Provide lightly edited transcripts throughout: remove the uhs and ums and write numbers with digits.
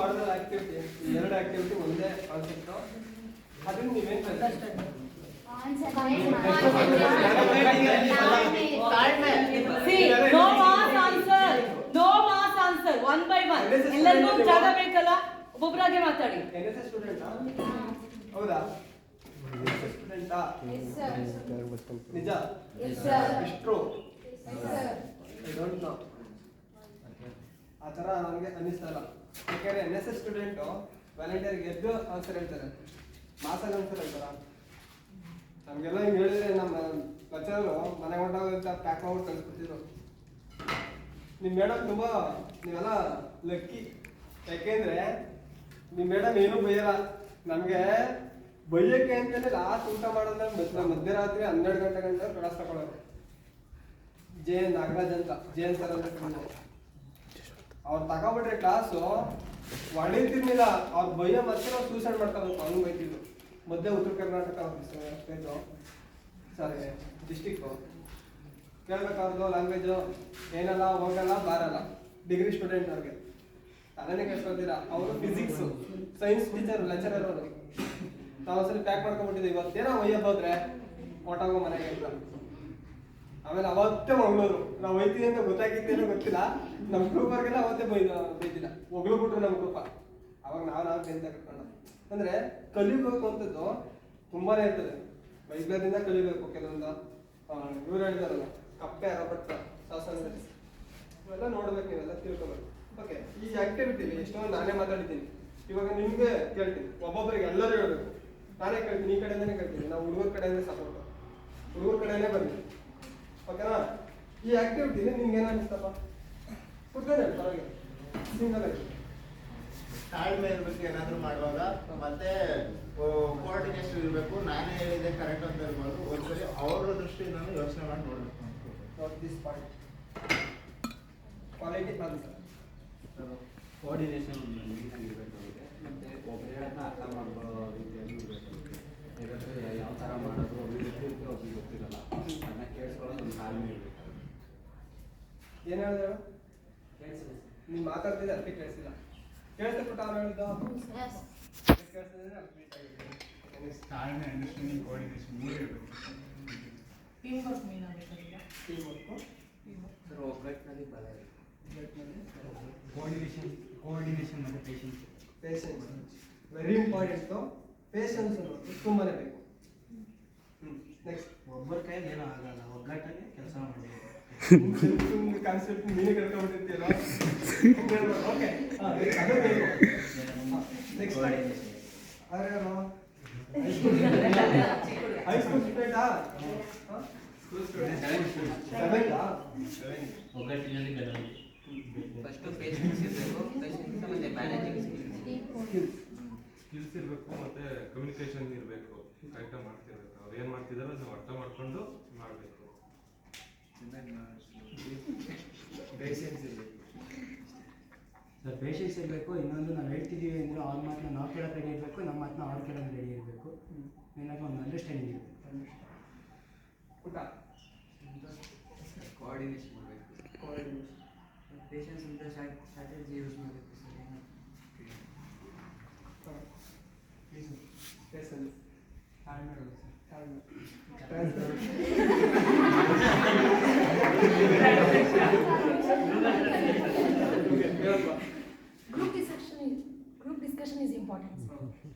ಮಾಡಿದ ಆಕ್ಟಿವಿಟಿ, ಎರಡು ಆಕ್ಟಿವಿಟಿ ಒಂದೇ ಕಾನ್ಸೆಪ್ಟ್. ಅದನ್ನ ನೀವೇನ್ ಒನ್ ಬೈ ಒನ್ ಎಲ್ಲರಿಗೂ ಜಾಗ ಬೇಕಲ್ಲ, ಒಬ್ಬೊಬ್ಬರಾಗೆ ಮಾತಾಡಿ. NSS ಸ್ಟೂಡೆಂಟಾ? ಹೌದಾ? ಸ್ಟೂಡೆಂಟಾ? ನಿಜ? ಇಷ್ಟ್ರು? I don't know. ಆ ಥರ ನನಗೆ ಅನ್ನಿಸ್ತಲ್ಲ. ಯಾಕೆಂದ್ರೆ NSS ಸ್ಟೂಡೆಂಟು ವ್ಯಾಲೆಂಟಿಯರ್ಗೆ ಎದ್ದು ಆನ್ಸರ್ ಹೇಳ್ತಾರೆ, ಮಾಸಲ್ಲಿ ಆನ್ಸರ್ ಹೇಳ್ತಾರ. ನಮಗೆಲ್ಲ ಹಿಂಗೆ ಹೇಳಿದ್ರೆ ನಮ್ಮ ಲೆಕ್ಚರರು ಮನೆಗೆ ಹೊಂಟೋಗ ಪ್ಯಾಕ್ ಮಾಡ್ಬಿಟ್ಟು ಕಳಿಸ್ಬಿಡ್ತಿದ್ರು. ನಿಮ್ಮ ಮೇಡಮ್ ತುಂಬ ನೀವೆಲ್ಲ ಲಕ್ಕಿ. ಯಾಕೆಂದ್ರೆ ನಿಮ್ಮ ಮೇಡಮ್ ಏನೂ ಬೈಯಲ್ಲ. ನಮಗೆ ಬೈಯಕ್ಕೆ ಅಂತಲೇ ಲಾಸ್ಟ್ ಊಟ ಮಾಡೋದ್ರೆ ಮಧ್ಯರಾತ್ರಿ 12 ಗಂಟೆ ಗಂಟೆ ಕ್ಲಾಸ್ ತಗೊಳ್ಳೋರು. JN ನಾಗರಾಜ್ ಅಂತ, JN ಸರ್ ಅಂತ ಅವ್ರು ತಗೊಬಿಟ್ರೆ ಕ್ಲಾಸು ಹೊಡಿತಿರ್ಲಿಲ್ಲ. ಅವ್ರು ಬೈಯ ಮತ್ತೆ ನಾವು ಸೂಸೈಡ್ ಮಾಡ್ತಾರೆ. ಅವ್ನು ಬೈತಿದ್ರು. ಮಧ್ಯ ಉತ್ತರ ಕರ್ನಾಟಕ ಸ್ಟೇಟು, ಸಾರಿ ಡಿಸ್ಟಿಕ್ಕು. ಕೇಳ್ಬೇಕಾದ್ರು ಲ್ಯಾಂಗ್ವೇಜು ಏನಲ್ಲ, ಹೋಗಲ್ಲ, ಬಾರಲ್ಲ. ಡಿಗ್ರಿ ಸ್ಟೂಡೆಂಟ್ ಅವ್ರಿಗೆ ಅದನ್ನೇ ಕೇಳ್ಕೊಳ್ತೀರಾ. ಅವರು ಫಿಸಿಕ್ಸು ಸೈನ್ಸ್ ಟೀಚರ್ ಲೆಕ್ಚರರ್ ಅವರು. ನಾವು ಒಂದ್ಸಲ ಪ್ಯಾಕ್ ಮಾಡ್ಕೊಂಡ್ಬಿಟ್ಟಿದ್ದೆ. ಇವತ್ತೇನೋ ಒಯ್ಯೋದು ಹೋದ್ರೆ ಹೊಟ್ಟೋಗೋ ಮನೆಗೆ ಅಂತ. ಆಮೇಲೆ ಅವತ್ತೇ ಮಂಗಳೂರು ನಾವು ಒಯ್ತೀವಿ ಅಂತ ಗೊತ್ತಾಗಿದ್ದೇನೋ ಗೊತ್ತಿಲ್ಲ. ನಮ್ಮ ಗ್ರೂಪರ್ಗೆಲ್ಲ ಅವತ್ತೇ ಬೈದಿಲ್ಲ, ಒಗ್ಳು ಬಿಟ್ರು ನಮ್ಮ ಗ್ರೂಪ. ಅವಾಗ ನಾವು ಟೆಂತ್ ಕಟ್ಕೊಂಡ. ಅಂದ್ರೆ ಕಲಿಬೇಕು ಅಂತದ್ದು ತುಂಬಾನೇ ಇರ್ತದೆ. ವೈದ್ಯರಿಂದ ಕಲಿಬೇಕು. ಕೆಲವೊಂದು ಇವ್ರು ಹೇಳಿದಾರಲ್ಲ, ಕಪ್ಪೆ ಅರಪಟ್ಟ ಶಾಸನದಲ್ಲಿ ಇವೆಲ್ಲ ನೋಡ್ಬೇಕು, ನೀವೆಲ್ಲ ತಿಳ್ಕೊಬೇಕು. ಓಕೆ, ಈ ಆಕ್ಟಿವಿಟಿಲಿ ಎಷ್ಟೋ ನಾನೇ ಮಾತಾಡಿದ್ದೀನಿ. ಇವಾಗ ನಿಮ್ಗೆ ಕೇಳ್ತೀನಿ, ಒಬ್ಬೊಬ್ಬರಿಗೆ ಎಲ್ಲರೂ ಹೇಳ್ಬೇಕು. ನಾನೇ ಕೇಳ್ತೀನಿ, ಈ ಕಡೆಯಿಂದನೇ ಕೇಳ್ತೀನಿ. ನಾವು ಹುಡುಗರ ಕಡೆಯಿಂದ ಸಪೋರ್ಟ್, ಹುಡುಗರ ಕಡೆನೇ ಬರ್ತೀನಿ. ಓಕೆನಾ? ಈ ಆಕ್ಟಿವಿಟಿಲಿ ನಿಮ್ಗೆ ಏನು ಅನಿಸ್ತಪ್ಪ? ಕುತ್ಕೊಂಡೆ ಪರವಾಗಿಲ್ಲ, ಸಿಂಗಲ್ ಆಗಿ ತಾಳ್ಮೆ ಇರ್ಬೇಕು ಏನಾದ್ರು ಮಾಡುವಾಗ. ಮತ್ತೆ ಕೋಆರ್ಡಿನೇಷನ್ ಇರಬೇಕು. ನಾನೇ ಹೇಳಿದೆ ಕರೆಕ್ಟ್ ಅಂತ ಇರ್ಬೋದು. ಒಂದ್ಸರಿ ಅವರ ದೃಷ್ಟಿಯಿಂದ ಯೋಚನೆ ಮಾಡಿ ನೋಡ್ಬೇಕು. ನಾಟ್ ದಿಸ್ ಪಾಯಿಂಟ್ ಕ್ವಾಲಿಟಿ ಅದು ಸರ್. ಕೋಆರ್ಡಿನೇಷನ್ ಇರಬೇಕು ಅವರಿಗೆ. ಮತ್ತು ಒಬ್ಬರನ್ನ ಅರ್ಥ ಮಾಡ್ಕೊಳ್ಳೋ ರೀತಿಯಲ್ಲಿ ಇರಬೇಕು. ಯಾಕಂದರೆ ಯಾವ ಥರ ಮಾಡೋದು ಅವ್ರಿಗೆ ಗೊತ್ತಿರುತ್ತೆ, ಅವ್ರಿಗೆ ಗೊತ್ತಿರಲ್ಲ. ಅದನ್ನ ಕೇಳಿಸ್ಕೊಳ್ಳೋದು ಒಂದು ತಾಳ್ಮೆ ಇರಬೇಕು. ಏನು ಹೇಳಿದೆ ಹೇಳು? ನೀನು ಮಾತಾಡ್ತಿದ್ದೆ ಅದಕ್ಕೆ ಕೇಳಿಸಿಲ್ಲ. ಕೇಳಿಸ್ದೆ ಪುಟ್ಟ ಅವ್ರು ಹೇಳಿದ್ದು? ಕೇಳಿಸಿದ್ರೆ ತಾಳ್ಮೆ, ಅಂಡರ್ಸ್ಟ್ಯಾಂಡಿಂಗ್, ಕೋಆರ್ಡಿನೇಷನ್ ಮೂರು ಇರಬೇಕು. ಟೀಮ್ ವರ್ಕ್ ಮೇನ್ ಆಗಬೇಕಲ್ಲ. ಟೀಮ್ ವರ್ಕು, ಸರ್ ಒಗ್ಗಟ್ಟಿನಲ್ಲಿ ಬಲ ಇದೆ. ಕೋಆರ್ಡಿನೇಷನ್ ಮತ್ತು ಪೇಷನ್ಸ್ ವೆರಿ ಇಂಪಾರ್ಟೆಂಟು. ಪೇಷನ್ಸ್ ಅನ್ನೋದು ತುಂಬಾನೇ ಬೇಕು. ನೆಕ್ಸ್ಟ್, ಒಬ್ಬರ ಕೈಯಲ್ಲಿ ಏನೂ ಆಗಲ್ಲ, ಒಗ್ಗಟ್ಟಾಗಿ ಕೆಲಸ ಮಾಡಬೇಕು. ಕಾನ್ಸೆಪ್ಟ್ ನೀನೇ ಕಳ್ಕೊಂಡ್ಬಿಟ್ಟಿರ್ತೀಯಲ್ಲ. ಓಕೆ, ಅದು ಬೇಕು. ನೆಕ್ಸ್ಟ್ ಯಾರು? ಹೈಸ್ಕೂಲ್ ಸ್ಟೂಡೆಂಟಾ? ಒಗ್ಗಟ್ಟಿನಲ್ಲಿ ಬಲ. ಫಸ್ಟು ಪೇಷನ್ಸ್ ಇರಬೇಕು, ಪೇಷನ್ಸ್ ಮತ್ತು ಮ್ಯಾನೇಜಿಂಗ್ ಸ್ಕಿಲ್ಸ್ ಇರಬೇಕು, ಮತ್ತು ಕಮ್ಯುನಿಕೇಷನ್ ಇರಬೇಕು. ಕರೆಕ್ಟಾಗಿ ಮಾಡ್ತಿರ್ಬೇಕು. ಅವ್ರು ಏನು ಮಾಡ್ತಿದ್ದಾರೋ ನಾವು ಅರ್ಥ ಮಾಡ್ಕೊಂಡು ಮಾಡಬೇಕು. ಪೇಷನ್ಸ್ ಇರಬೇಕು ಸರ್. ಪೇಷನ್ಸ್ ಇರಬೇಕು. ಇನ್ನೊಂದು ನಾವು ಹೇಳ್ತಿದ್ದೀವಿ ಅಂದರೆ ಅವ್ರ ಮಾತನ್ನ ನಾವು ಕೇಳೋಕೆ ರೆಡಿ ಇರಬೇಕು, ನಮ್ಮ ಮಾತನ್ನ ಅವ್ರು ಕೇಳೋಕೆ ರೆಡಿ ಇರಬೇಕು. ಏನಾಗ ಒಂದು ಅಂಡರ್ಸ್ಟ್ಯಾಂಡಿಂಗ್ ಇರಬೇಕು. ಊಟ ಕೋಆರ್ಡಿನೇಷನ್ ಮಾಡಬೇಕು. ಕೋಆರ್ಡಿನೇಷನ್, ಪೇಷನ್ಸ್ ಅಂತ ಸ್ಟ್ರಾಟಜಿ ಯೂಸ್ ಮಾಡಬೇಕು ಸರ್. ಪೇಷನ್ಸ್, ತಾಳ್ಮೆ ಇರಬೇಕು sir. Group discussion is important.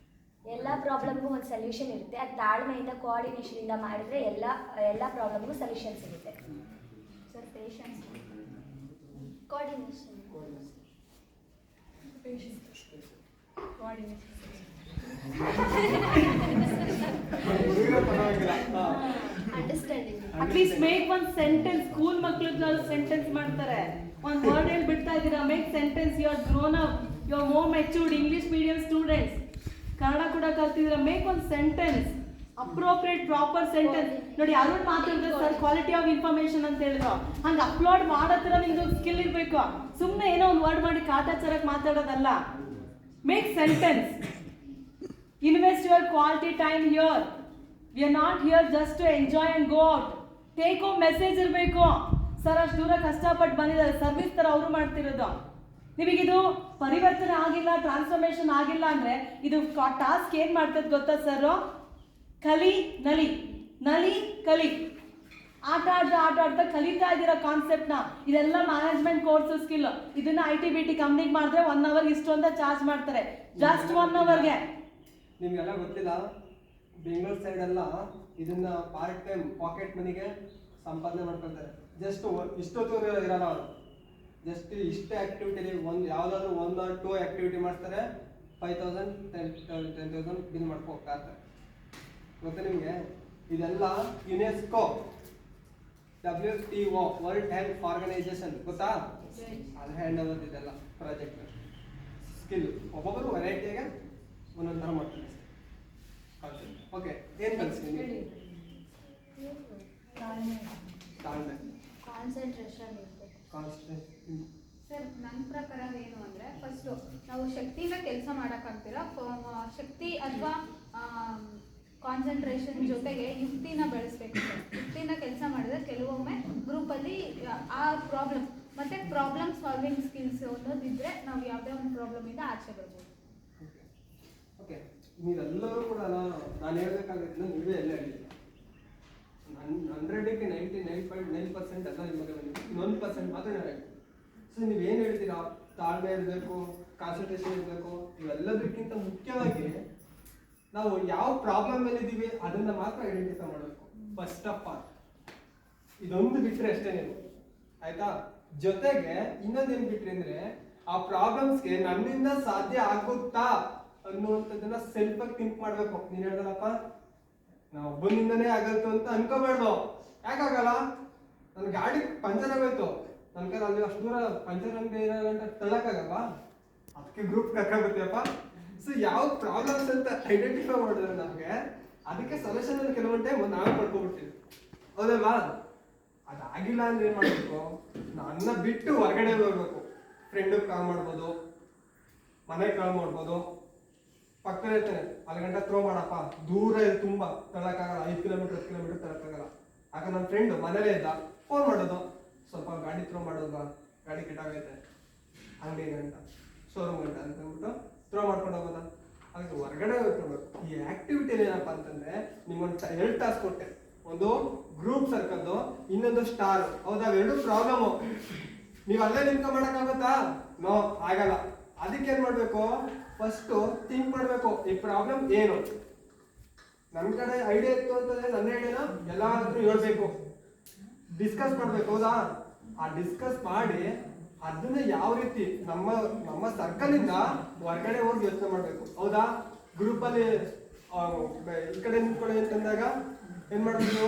ಎಲ್ಲ ಪ್ರಾಬ್ಲಮ್ಗೂ ಒಂದು ಸೊಲ್ಯೂಷನ್ ಇರುತ್ತೆ. ಅದು ತಾಳ್ಮೆಯಿಂದ ಕೋಆರ್ಡಿನೇಷನಿಂದ ಮಾಡಿದ್ರೆ ಎಲ್ಲ ಪ್ರಾಬ್ಲಮ್ಗೂ ಸೊಲ್ಯೂಷನ್ ಸಿಗುತ್ತೆ. Sir patience, coordination, coordination. Understanding. At least make one sentence. School ಮಕ್ಕಳು ಸೆಂಟೆನ್ಸ್ ಮಾಡ್ತಾರೆ. ಒಂದು ವರ್ಡ್ ಹೇಳಿ ಬಿಡ್ತಾ ಇದ್ದೀರಾ. Make sentence. You are grown up, you are more matured. English medium students Kannada ಕೂಡ ಕಲ್ತಿದ್ದೀರಾ. Make one sentence, appropriate proper sentence. ನೋಡಿ ಅರುಣ್ ಮಾತಾಡಿದ್ರೆ ಸರ್ ಕ್ವಾಲಿಟಿ ಆಫ್ ಇನ್ಫಾರ್ಮೇಶನ್ ಅಂತ ಹೇಳಿದ್ರು. ಹಂಗೆ ಅಪ್ಲೋಡ್ ಮಾಡೋ ಥರ ನಿಮ್ದು ಸ್ಕಿಲ್ ಇರಬೇಕು. ಸುಮ್ಮನೆ ಏನೋ ಒಂದು ವರ್ಡ್ ಮಾಡಿ ಕಾಟಾಚಾರಕ್ಕೆ ಮಾತಾಡೋದಲ್ಲ. Make sentence. Invest your quality time here. We are not here just to enjoy and go out. Take home message ಇರಬೇಕು. ಸರ್ ಅಷ್ಟು ದೂರ ಕಷ್ಟಪಟ್ಟು ಬಂದಿದ್ದಾರೆ, ಸರ್ವಿಸ್ ಥರ ಅವರು ಮಾಡ್ತಿರೋದು. ನಿಮಗಿದು ಪರಿವರ್ತನೆ ಆಗಿಲ್ಲ, ಟ್ರಾನ್ಸ್ಫಾರ್ಮೇಶನ್ ಆಗಿಲ್ಲ ಅಂದರೆ ಇದು ಟಾಸ್ಕ್ ಏನು ಮಾಡ್ತದೆ ಗೊತ್ತಾ ಸರ್? ಕಲಿ ನಲಿ, ನಲಿ ಕಲಿ, ಆಟ ಆಡ್ತಾ ಕಲಿತಾ ಇದ್ದೀರಾ ಕಾನ್ಸೆಪ್ಟ್ನ. ಇದೆಲ್ಲ ಮ್ಯಾನೇಜ್ಮೆಂಟ್ ಕೋರ್ಸ್ ಸ್ಕಿಲ್. ಇದನ್ನ IT/BT ಕಂಪ್ನಿಗೆ ಮಾಡಿದ್ರೆ 1 ಅವರ್ ಇಷ್ಟು ಅಂತ ಚಾರ್ಜ್ ಮಾಡ್ತಾರೆ, ಜಸ್ಟ್ 1 ಅವರ್ಗೆ. ನಿಮ್ಗೆಲ್ಲ ಗೊತ್ತಿಲ್ಲ, ಬೆಂಗಳೂರು ಸೈಡ್ ಎಲ್ಲ ಇದನ್ನ ಪಾರ್ಟ್ ಟೈಮ್ ಪಾಕೆಟ್ ಮನಿಗೆ ಸಂಪಾದನೆ ಮಾಡ್ಕೊಳ್ತಾರೆ. ಜಸ್ಟ್ ಇಷ್ಟೊತ್ತು ಇರಲ್ಲ ಅವರು, ಜಸ್ಟ್ ಇಷ್ಟೇ ಆಕ್ಟಿವಿಟಿ, ಒಂದು ಯಾವುದಾದ್ರೂ 1 or 2 ಆಕ್ಟಿವಿಟಿ ಮಾಡ್ತಾರೆ, 5,000 10,000 ಬಿಲ್ ಮಾಡ್ಕೊ ಹೋಗ್ತಾರೆ. ಗೊತ್ತಾ ನಿಮಗೆ? ಇದೆಲ್ಲ UNESCO, WTO, world health organisation ಗೊತ್ತಾ? ಅದು ಹ್ಯಾಂಡ್ ಓವರ್ ಇದೆಲ್ಲ ಪ್ರಾಜೆಕ್ಟ್ ಸ್ಕಿಲ್. ಒಬ್ಬೊಬ್ಬರು ವೆರೈಟಿಯಾಗೆ ಒಂದೊಂದು ಥರ ಮಾಡ್ತಾರೆ. ಓಕೆ, ಏನು ಕಲಿಸ್ತೀನಿ? ತಾಳ್ಮೆ, ಕಾನ್ಸಂಟ್ರೇಷನ್ ಇರಬೇಕು. ಕಾನ್ಸಂಟ್ರೇಷನ್. ಸರ್, ನನ್ನ ಪ್ರಕಾರ ಏನು ಅಂದರೆ, ಫಸ್ಟು ನಾವು ಶಕ್ತಿಯಿಂದ ಕೆಲಸ ಮಾಡೋಕ್ಕಾಗ್ತಿಲ್ಲ. ಶಕ್ತಿ ಅಥವಾ ಕಾನ್ಸಂಟ್ರೇಷನ್ ಜೊತೆಗೆ ಯುಕ್ತಿನ ಬೆಳೆಸ್ಬೇಕು ಸರ್. ಯುಕ್ತಿನ ಕೆಲಸ ಮಾಡಿದ್ರೆ ಕೆಲವೊಮ್ಮೆ ಗ್ರೂಪಲ್ಲಿ ಆ ಪ್ರಾಬ್ಲಮ್ ಮತ್ತು ಪ್ರಾಬ್ಲಮ್ ಸಾಲ್ವಿಂಗ್ ಸ್ಕಿಲ್ಸ್ ಅನ್ನೋದಿದ್ದರೆ ನಾವು ಯಾವುದೇ ಒಂದು ಪ್ರಾಬ್ಲಮಿಂದ ಆಚೆ ಬರ್ಬೋದು. ಓಕೆ, ನೀವೆಲ್ಲರೂ ಕೂಡ ನಾನು ಹೇಳ್ಬೇಕಾಗಿದ್ದು ನೀವೇ ಎಲ್ಲ ಹೇಳಿಲ್ಲ. 100ಕ್ಕೆ 99.9% ಎಲ್ಲ ನಿಮಗೆ ಬಂದಿದೆ, 1% ಮಾತ್ರ ನಾನು ಹೇಳ್ತೀನಿ. ಸೊ ನೀವೇನು ಹೇಳ್ತೀರಾ? ತಾಳ್ಮೆ ಇರಬೇಕು, ಕಾನ್ಸಂಟ್ರೇಷನ್ ಇರಬೇಕು. ಇವೆಲ್ಲದಕ್ಕಿಂತ ಮುಖ್ಯವಾಗಿ ನಾವು ಯಾವ ಪ್ರಾಬ್ಲಮ್ ಮೇಲೆ ಇದ್ದೀವಿ ಅದನ್ನ ಮಾತ್ರ ಐಡೆಂಟಿಫೈ ಮಾಡಬೇಕು ಫಸ್ಟ್ ಆಫ್ ಆಲ್. ಇದೊಂದು ಬಿಟ್ಟರೆ ಅಷ್ಟೇ ನೀವು, ಆಯ್ತಾ? ಜೊತೆಗೆ ಇನ್ನೊಂದೇನು ಬಿಟ್ರಿ ಅಂದ್ರೆ, ಆ ಪ್ರಾಬ್ಲಮ್ಸ್ಗೆ ನನ್ನಿಂದ ಸಾಧ್ಯ ಆಗುತ್ತಾ ಅನ್ನುವಂಥದ್ದನ್ನ ಸೆಲ್ಫ್ ಆಗಿ ಥಿಂಕ್ ಮಾಡ್ಬೇಕು. ನೀನ್ ಹೇಳ್ದಲ್ಲಪ್ಪ, ನಾವು ಒಬ್ಬನಿಂದನೇ ಆಗಲ್ತು ಅಂತ ಅನ್ಕೋಬೇಡ್ದು. ಯಾಕಾಗಲ್ಲ? ನನ್ನ ಗಾಡಿ ಪಂಚರ್ ಆಗೋಯ್ತು, ನನ್ನ ಕೈಲಿ ಅಲ್ಲಿ ಅಷ್ಟು ದೂರ ಪಂಚರ್ ಅಂತ ತಳ್ಳಕ್ಕಾಗಲ್ವಾ? ಅದಕ್ಕೆ ಗ್ರೂಪ್ ಕರ್ಕೊಂಡ್ಬರ್ತೀಯಪ್ಪ. ಸೊ ಯಾವ ಪ್ರಾಬ್ಲಮ್ಸ್ ಅಂತ ಐಡೆಂಟಿಫೈ ಮಾಡಿದ್ರೆ ನಮಗೆ ಅದಕ್ಕೆ ಸೊಲ್ಯೂಷನ್ ಕೆಲವೊಂದು ಟೈಮ್ ನಾವೇ ಮಾಡ್ಕೊಬಿಡ್ತೀವಿ, ಹೌದಲ್ವಾ? ಅದಾಗಿಲ್ಲ ಅಂದ್ರೆ ಏನ್ ಮಾಡ್ಬೇಕು? ನನ್ನ ಬಿಟ್ಟು ಹೊರಗಡೆ ಹೋಗ್ಬೇಕು. ಫ್ರೆಂಡಿಗೆ ಕಾಲ್ ಮಾಡ್ಬೋದು, ಮನೆಗೆ ಕಾಲ್ ಮಾಡ್ಬೋದು, ಪಕ್ಕದಲ್ಲಿ ಇರ್ತಾನೆ ಅಲ್ಲಿ ಗಂಟ ಥ್ರೋ ಮಾಡಪ್ಪ, ದೂರ ಇದೆ ತುಂಬಾ, ತಳ್ಳಕ್ಕಾಗಲ್ಲ, 5 ಕಿಲೋಮೀಟರ್ 10 ಕಿಲೋಮೀಟರ್ ತಳ್ಳಕ್ಕಾಗಲ್ಲ. ಆಗ ನನ್ನ ಫ್ರೆಂಡ್ ಮನೇಲೇ ಇದ್ದ, ಫೋನ್ ಮಾಡೋದು, ಸ್ವಲ್ಪ ಗಾಡಿ ಥ್ರೋ ಮಾಡೋದು, ಗಾಡಿ ಕೆಟ್ಟಾಗೈತೆ ಅಂಗಡಿ ಗಂಟ ಶೋರೂಮ್ ಗಂಟ ಅಂತ ಅಂದ್ಬಿಟ್ಟು ಥ್ರೋ ಮಾಡ್ಕೊಂಡು ಹೋಗೋದ. ಅದಕ್ಕೆ ಹೊರಗಡೆ ಹೋಗ್ಕೊಳ್ಬೇಕು. ಈ ಆಕ್ಟಿವಿಟಿ ಏನಪ್ಪ ಅಂತಂದ್ರೆ, ನಿಮ್ಮೊಂದು 2 ಟಾಸ್ಕ್ ಕೊಟ್ಟೆ, ಒಂದು ಗ್ರೂಪ್ ಸರ್ಕಲ್ದು, ಇನ್ನೊಂದು ಸ್ಟಾರ್. ಹೌದಾ? ಅವೆರಡು ಪ್ರಾಬ್ಲಮು. ನೀವು ಅಲ್ಲೇ ನಿಂತ್ಕೊಂಡ್ ಮಾಡಕ್ಕಾಗುತ್ತಾ? ನೋ, ಆಗಲ್ಲ. ಅದಕ್ಕೆ ಏನ್ ಮಾಡ್ಬೇಕು? ಫಸ್ಟ್ ಥಿಂಕ್ ಮಾಡ್ಬೇಕು, ಈ ಪ್ರಾಬ್ಲಮ್ ಏನು. ನನ್ನ ಕಡೆ ಐಡಿಯಾ ಇತ್ತು ಅಂತಂದ್ರೆ ನನ್ನ ಐಡಿಯಾನ ಎಲ್ಲಾದ್ರೂ ಹೇಳ್ಬೇಕು, ಡಿಸ್ಕಸ್ ಮಾಡ್ಬೇಕು. ಹೌದಾ? ಆ ಡಿಸ್ಕಸ್ ಮಾಡಿ ಅದನ್ನ ಯಾವ ರೀತಿ ನಮ್ಮ ಸರ್ಕಲ್ ಇಂದ ಹೊರಗಡೆ ಹೋಗಿ ಯೋಚನೆ ಮಾಡ್ಬೇಕು. ಹೌದಾ? ಗ್ರೂಪ್ ಅಲ್ಲಿ ಈ ಕಡೆ ನಿಂತ್ಕೊಳ್ಳಿ ಅಂತಂದಾಗ ಏನ್ ಮಾಡ್ಬೇಕು?